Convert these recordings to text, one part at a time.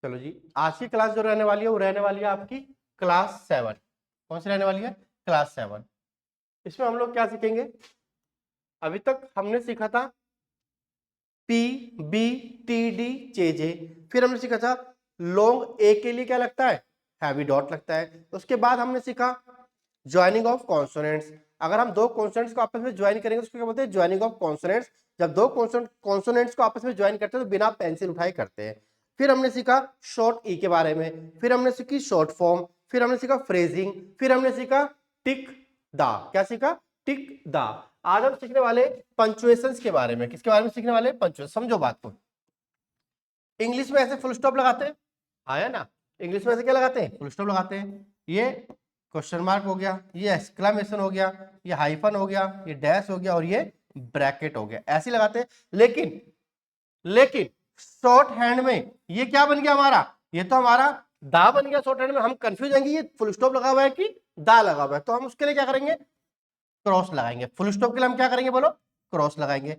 चलो जी, आज की क्लास जो रहने वाली है वो रहने वाली है आपकी क्लास 7। कौन सी रहने वाली है? क्लास 7। इसमें हम लोग क्या सीखेंगे? अभी तक हमने सीखा था P B T D J J, फिर हमने सीखा था लॉन्ग ए के लिए क्या लगता है? हैवी डॉट लगता है। उसके बाद हमने सीखा ज्वाइनिंग ऑफ कॉन्सोनेंट्स। अगर हम दो कॉन्सोनेंट्स को आपस में ज्वाइन करेंगे उसको क्या बोलते हैं? Joining of consonants. जब दो कॉन्सोनेंट्स को आपस में ज्वाइन करते हैं तो बिना पेंसिल उठाए करते हैं। फिर हमने सीखा शॉर्ट ई के बारे में, फिर हमने सीखी शॉर्ट फॉर्म, फिर हमने सीखा फ्रेजिंग, फिर हमने सीखा टिक दा। क्या सीखा? टिक दा। आज हम सीखने वाले पंचुएशंस के बारे में। किसके बारे में सीखने वाले? पंचुएशन। समझो बात को। इंग्लिश में ऐसे फुल स्टॉप लगाते हैं, आया ना? इंग्लिश में ऐसे क्या लगाते हैं? फुल स्टॉप लगाते हैं। ये क्वेश्चन मार्क हो गया, ये एक्सक्लेमेशन हो गया, ये हाइफन हो गया, ये डैश हो गया और ये ब्रैकेट हो गया, ऐसे लगाते हैं। लेकिन शॉर्ट हैंड में ये क्या बन गया हमारा? ये तो हमारा दा बन गया। शॉर्ट हैंड में हम कंफ्यूज होंगे ये फुल स्टॉप लगा हुआ है कि दा लगा हुआ है, तो हम उसके लिए क्या करेंगे? क्रॉस लगाएंगे। फुल स्टॉप के लिए हम क्या करेंगे? बोलो, क्रॉस लगाएंगे।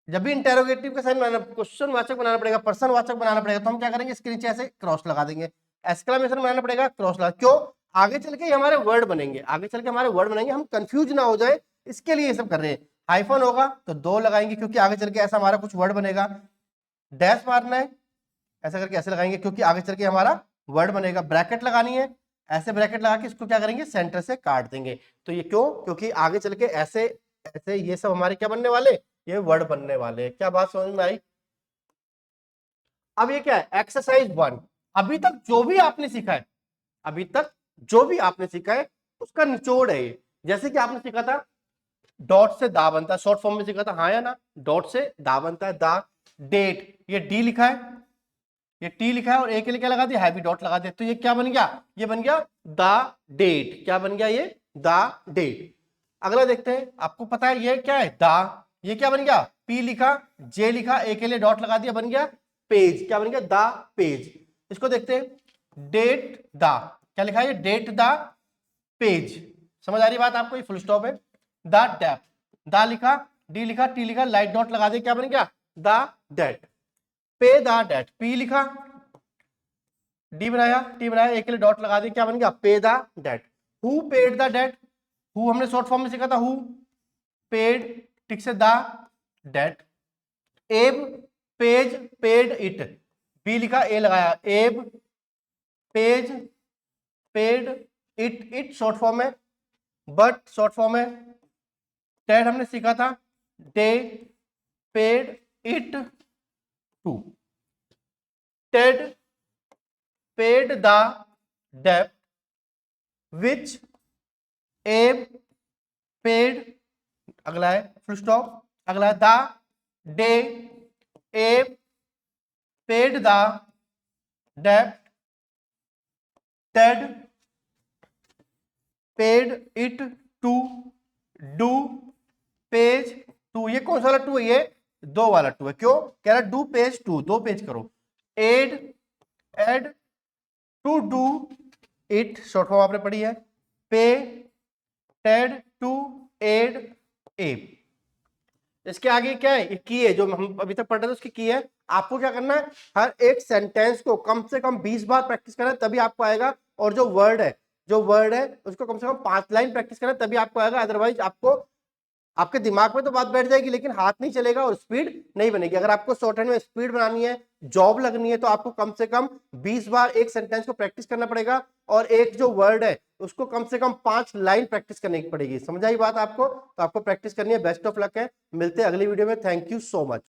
जब भी इंटेरोगेटिव का साइन बनाना, क्वेश्चन वाचक बनाना पड़ेगा, प्रश्न वाचक बनाना पड़ेगा, तो हम क्या करेंगे? इसके नीचे ऐसे क्रॉस लगा देंगे। एक्सक्लेमेशन बनाना पड़ेगा, क्रॉस लगा। क्यों? आगे चल के हमारे वर्ड बनेंगे, आगे चल के हमारे वर्ड बनेंगे, हम कंफ्यूज ना हो जाए इसके लिए ये सब कर रहे हैं। हाइफन होगा तो दो लगाएंगे क्योंकि आगे चल के ऐसा हमारा कुछ वर्ड बनेगा। डैश मारना है, ऐसा करके ऐसे लगाएंगे क्योंकि आगे चल के हमारा वर्ड बनेगा। ब्रैकेट लगानी है, ऐसे ब्रैकेट लगा के इसको क्या करेंगे? सेंटर से काट देंगे। तो ये क्यों? क्योंकि आगे चल के ऐसे ऐसे ये सब हमारे क्या बनने वाले? ये वर्ड बनने वाले। क्या बात समझ में आई? अब ये क्या है? एक्सरसाइज 1। अभी तक जो भी आपने सीखा है, अभी तक जो भी आपने सीखा है उसका निचोड़ है ये। जैसे कि आपने सीखा था डॉट से दा बनता है, शॉर्ट फॉर्म में सीखा था, हाँ या ना? डॉट से दा बनता है, दा। डेट, ये डी लिखा है, ये टी लिखा है और ए के लिए क्या लगा दिया? हैवी डॉट लगा दिया। तो ये क्या बन गया? ये बन गया द डेट। क्या बन गया? ये द डेट। अगला देखते हैं। आपको पता है ये क्या है? द। ये क्या बन गया? पी लिखा, जे लिखा, ए के लिए डॉट लगा दिया, बन गया पेज। क्या बन गया? The page. इसको देखते हैं। डेट द, क्या लिखा है? Debt the page. समझ आ रही बात आपको? ये फुल स्टॉप है। द डेप, द लिखा, डी लिखा, टी लिखा, लाइट डॉट लगा दिया, क्या बन गया? The debt. Pay the debt, P लिखा, डी बनाया, टी बनाया, एक के लिए डॉट लगा दिया, क्या बन गया? Pay the debt. Who paid the debt, who हमने शॉर्ट फॉर्म में सीखा था, हु पेड, ठीक से the debt. Abe page paid it, B लिखा, ए लगाया, Abe page paid it, it short form है, बट शॉर्ट फॉर्म है। डेट हमने सीखा था, day paid it to. Ted paid the debt which Abe paid, अगला है फुल स्टॉप, अगला है the day Abe paid the debt, Ted paid it to do page to. ये कौन सा वाला टू है? ये दो वाला टू है। क्यों कह रहा? डू पेज टू, दो पेज करो। Ed Ed to do it, short form आपने पढ़ी है। पे टेड टू एड एब। इसके आगे क्या है? की है, जो हम अभी तक पढ़ रहे थे उसकी की है। आपको क्या करना है? हर एक सेंटेंस को कम से कम 20 बार प्रैक्टिस करना है, तभी आपको आएगा। और जो वर्ड है उसको कम से कम 5 लाइन प्रैक्टिस करना है, तभी आपको आएगा। अदरवाइज आपको, आपके दिमाग में तो बात बैठ जाएगी लेकिन हाथ नहीं चलेगा और स्पीड नहीं बनेगी। अगर आपको शॉर्ट हैंड में स्पीड बनानी है, जॉब लगनी है, तो आपको कम से कम 20 बार एक सेंटेंस को प्रैक्टिस करना पड़ेगा और एक जो वर्ड है उसको कम से कम 5 लाइन प्रैक्टिस करने की पड़ेगी। समझ आई बात आपको? तो आपको प्रैक्टिस करनी है। बेस्ट ऑफ लक है, मिलते हैं अगली वीडियो में। Thank you so much.